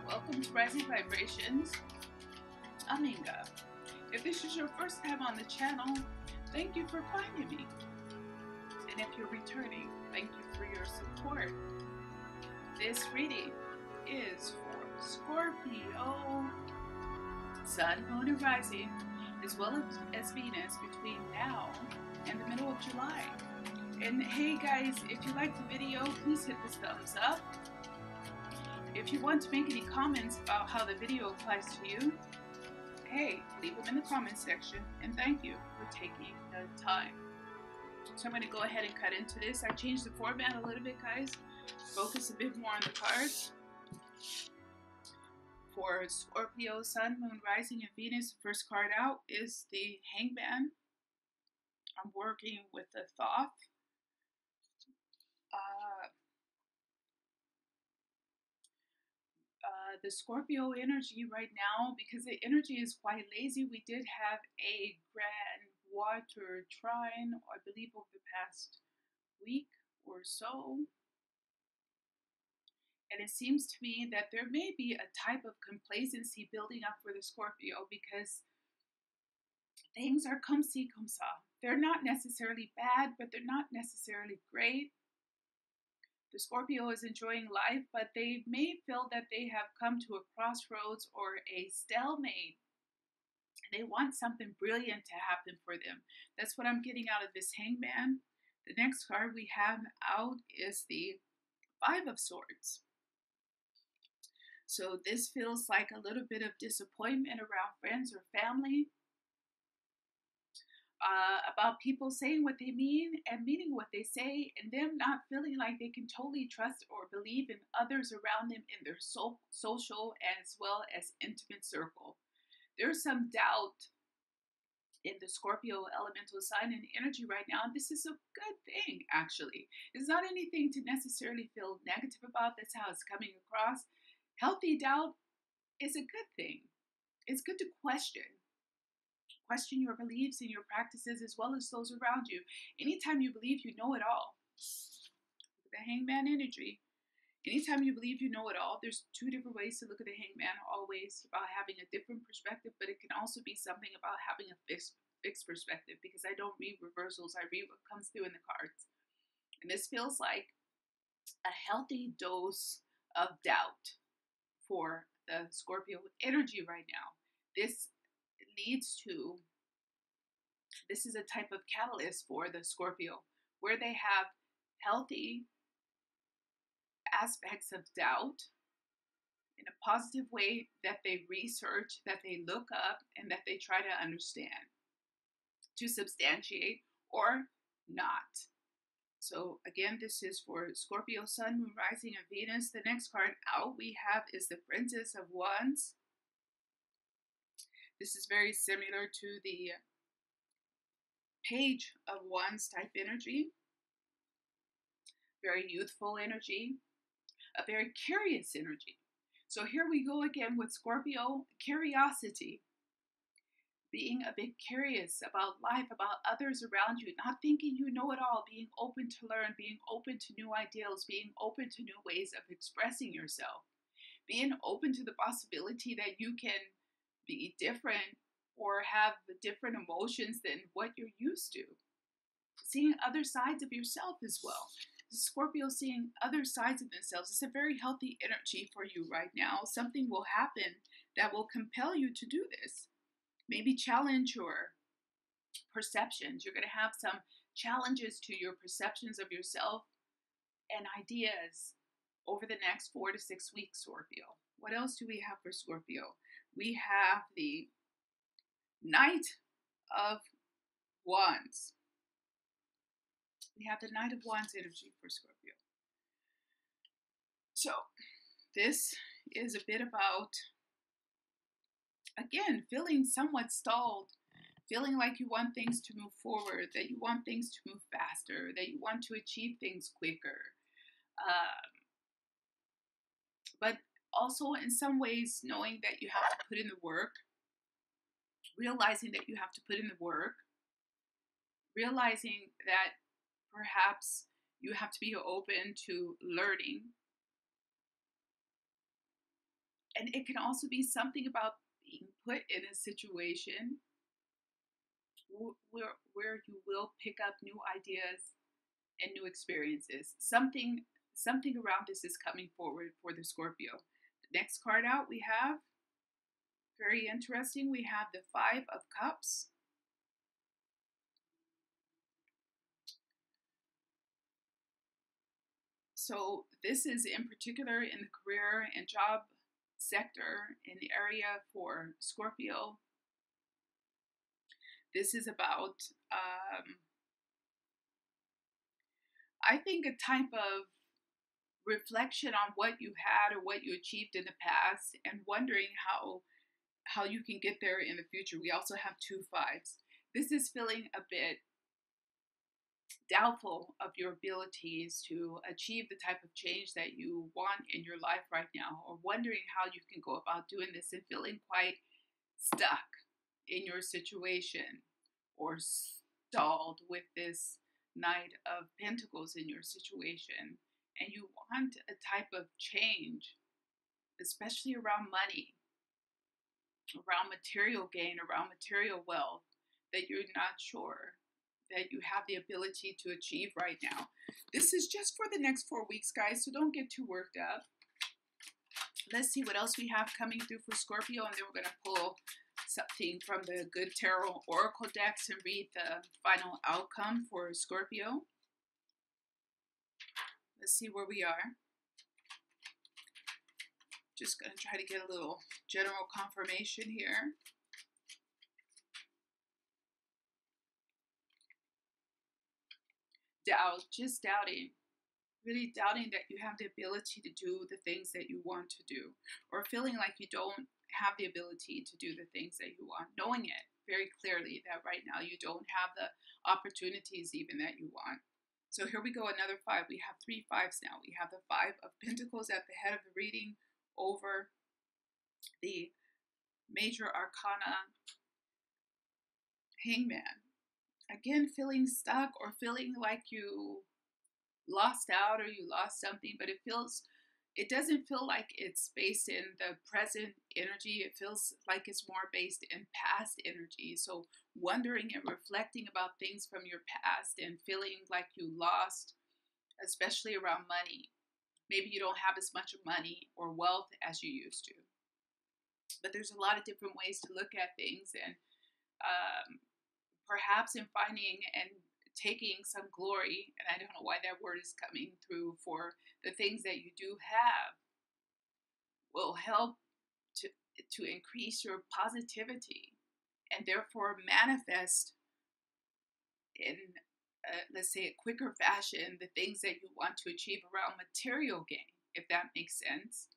Welcome to Rising Vibrations. I'm INGA. If this is your first time on the channel, thank you for finding me. And if you're returning, thank you for your support. This reading is for Scorpio, Sun, Moon, and Rising, as well as Venus between now and the middle of July. And hey guys, if you like the video, please hit this thumbs up. If you want to make any comments about how the video applies to you, hey, leave them in the comment section, and thank you for taking the time. So I'm going to go ahead and cut into this. I changed the format a little bit, guys. Focus a bit more on the cards. For Scorpio, Sun, Moon, Rising, and Venus, the first card out is the Hangman. I'm working with the Thoth. The Scorpio energy right now, because the energy is quite lazy. We did have a grand water trine, I believe, over the past week or so. And it seems to me that there may be a type of complacency building up for the Scorpio because things are comme ci, comme ça. They're not necessarily bad, but they're not necessarily great. The Scorpio is enjoying life, but they may feel that they have come to a crossroads or a stalemate. They want something brilliant to happen for them. That's what I'm getting out of this Hangman. The next card we have out is the Five of Swords. So this feels like a little bit of disappointment around friends or family. About people saying what they mean and meaning what they say, and them not feeling like they can totally trust or believe in others around them in their social as well as intimate circle. There's some doubt in the Scorpio elemental sign and energy right now, and this is a good thing, actually. It's not anything to necessarily feel negative about. That's how it's coming across. Healthy doubt is a good thing. It's good to question your beliefs and your practices as well as those around you. Anytime you believe you know it all, the Hangman energy, anytime you believe you know it all, there's two different ways to look at the Hangman, always about having a different perspective, but it can also be something about having a fixed perspective, because I don't read reversals, I read what comes through in the cards. And this feels like a healthy dose of doubt for the Scorpio energy right now. This is a type of catalyst for the Scorpio, where they have healthy aspects of doubt in a positive way that they research, that they look up, and that they try to understand, to substantiate or not. So again, this is for Scorpio, Sun, Moon, Rising, and Venus. The next card out we have is the Princess of Wands. This is very similar to the Page of Wands type energy. Very youthful energy. A very curious energy. So here we go again with Scorpio, curiosity. Being a bit curious about life, about others around you, not thinking you know it all, being open to learn, being open to new ideals, being open to new ways of expressing yourself, being open to the possibility that you can be different or have different emotions than what you're used to. Seeing other sides of yourself as well. Scorpio seeing other sides of themselves. It's a very healthy energy for you right now. Something will happen that will compel you to do this. Maybe challenge your perceptions. You're going to have some challenges to your perceptions of yourself and ideas over the next 4 to 6 weeks, Scorpio. What else do we have for Scorpio? We have the Knight of Wands. We have the Knight of Wands energy for Scorpio. So this is a bit about, again, feeling somewhat stalled, feeling like you want things to move forward, that you want things to move faster, that you want to achieve things quicker. But also in some ways knowing that you have to put in the work, realizing that you have to put in the work, realizing that perhaps you have to be open to learning And it can also be something about being put in a situation where you will pick up new ideas and new experiences. Something around this is coming forward for the Scorpio. The next card out we have, very interesting, we have the Five of Cups. So this is in particular in the career and job sector, in the area for Scorpio. This is about, I think, a type of reflection on what you had or what you achieved in the past, and wondering how you can get there in the future. We also have two fives. This is feeling a bit doubtful of your abilities to achieve the type of change that you want in your life right now, or wondering how you can go about doing this, and feeling quite stuck in your situation, or stalled with this Knight of Pentacles in your situation, and you want a type of change, especially around money, around material gain, around material wealth, that you're not sure that you have the ability to achieve right now. This is just for the next 4 weeks, guys, so don't get too worked up. Let's see what else we have coming through for Scorpio, and then we're going to pull something from the Good Tarot Oracle decks and read the final outcome for Scorpio. Let's see where we are. Just going to try to get a little general confirmation here. Just doubting. Really doubting that you have the ability to do the things that you want to do, or feeling like you don't have the ability to do the things that you want, knowing it very clearly that right now you don't have the opportunities even that you want. So here we go, another five. We have 3 fives now. We have the Five of Pentacles at the head of the reading over the Major Arcana Hangman. Again, feeling stuck, or feeling like you lost out, or you lost something, but it doesn't feel like it's based in the present energy. It feels like it's more based in past energy. So wondering and reflecting about things from your past, and feeling like you lost, especially around money. Maybe you don't have as much money or wealth as you used to. But there's a lot of different ways to look at things, and perhaps in finding and taking some glory, and I don't know why that word is coming through, for the things that you do have, will help to increase your positivity, and therefore manifest in, let's say, a quicker fashion, the things that you want to achieve around material gain, if that makes sense.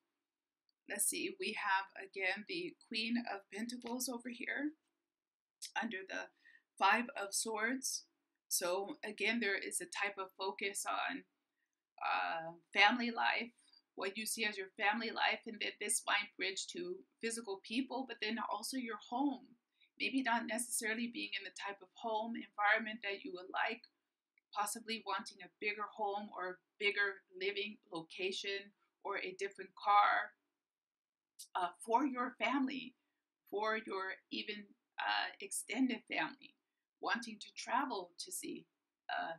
Let's see, we have again the Queen of Pentacles over here under the Five of Swords. So again, there is a type of focus on family life, what you see as your family life, and that this might bridge to physical people, but then also your home. Maybe not necessarily being in the type of home environment that you would like, possibly wanting a bigger home or bigger living location, or a different car for your family, for your even extended family, wanting to travel to see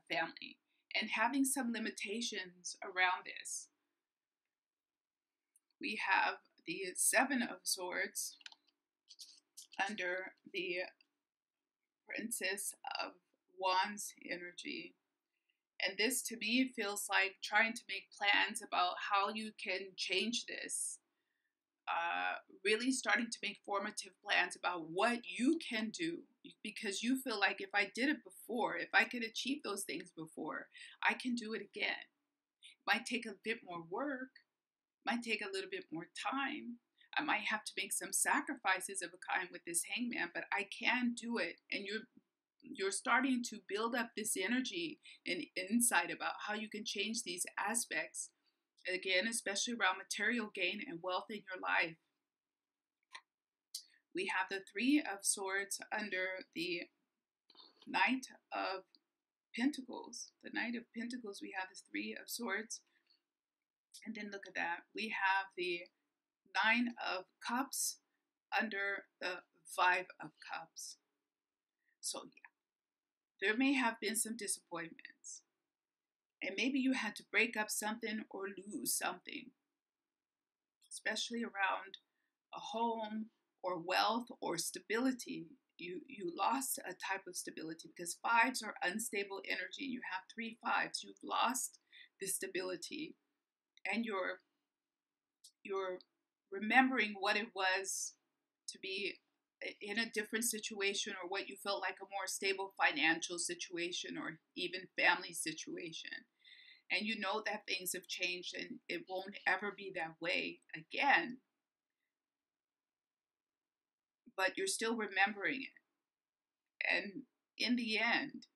family, and having some limitations around this. We have the Seven of Swords under the Princess of Wands energy. And this to me feels like trying to make plans about how you can change this. Really starting to make formative plans about what you can do, because you feel like, if I did it before, if I could achieve those things before, I can do it again. It might take a bit more work, might take a little bit more time. I might have to make some sacrifices of a kind with this Hangman, but I can do it. And you're starting to build up this energy and insight about how you can change these aspects. Again, especially around material gain and wealth in your life. We have the Three of Swords under the Knight of Pentacles. The Knight of Pentacles, we have the Three of Swords. And then look at that. We have the Nine of Cups under the Five of Cups. So yeah, there may have been some disappointments. And maybe you had to break up something or lose something, especially around a home or wealth or stability. You lost a type of stability because fives are unstable energy. You have 3 5s. You've lost the stability, and you're remembering what it was to be in a different situation, or what you felt like a more stable financial situation or even family situation. And you know that things have changed and it won't ever be that way again. But you're still remembering it. And in the end,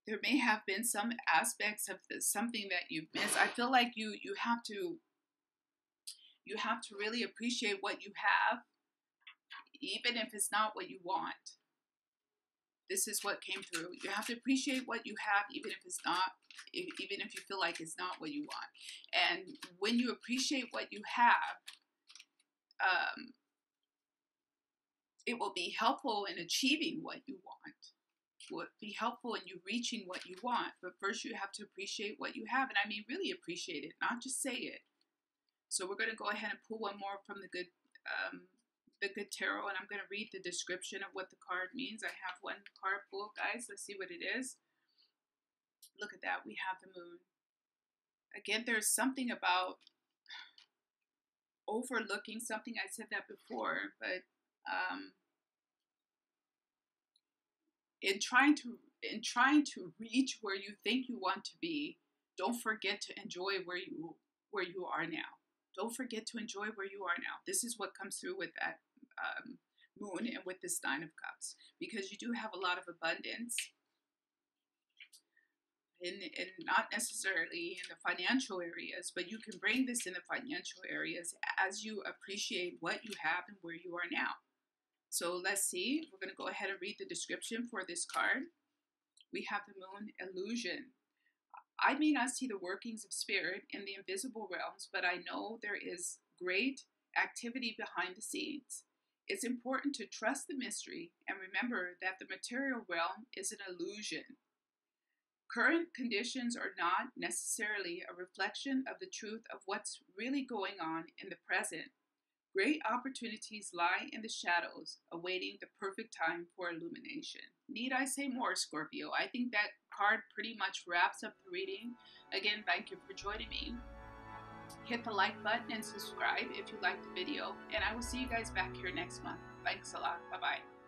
there may have been some aspects of something that you've missed. I feel like you have to really appreciate what you have, even if it's not what you want. This is what came through. You have to appreciate what you have, even if it's not, even if you feel like it's not what you want. And when you appreciate what you have, it will be helpful in achieving what you want. It will be helpful in you reaching what you want. But first you have to appreciate what you have. And I mean, really appreciate it, not just say it. So we're going to go ahead and pull one more from the Good Tarot, and I'm going to read the description of what the card means. I have one card pulled, guys. Let's see what it is. Look at that. We have the Moon. Again, there's something about overlooking something. I said that before, but in trying to reach where you think you want to be, don't forget to enjoy where you are now. Don't forget to enjoy where you are now. This is what comes through with that Moon and with this Nine of Cups, because you do have a lot of abundance, and not necessarily in the financial areas, but you can bring this in the financial areas as you appreciate what you have and where you are now. So let's see. We're going to go ahead and read the description for this card. We have the Moon, illusion. I may not see the workings of spirit in the invisible realms, but I know there is great activity behind the scenes. It's important to trust the mystery and remember that the material realm is an illusion. Current conditions are not necessarily a reflection of the truth of what's really going on in the present. Great opportunities lie in the shadows, awaiting the perfect time for illumination. Need I say more, Scorpio? I think that card pretty much wraps up the reading. Again, thank you for joining me. Hit the like button and subscribe if you liked the video, and I will see you guys back here next month. Thanks a lot. Bye-bye.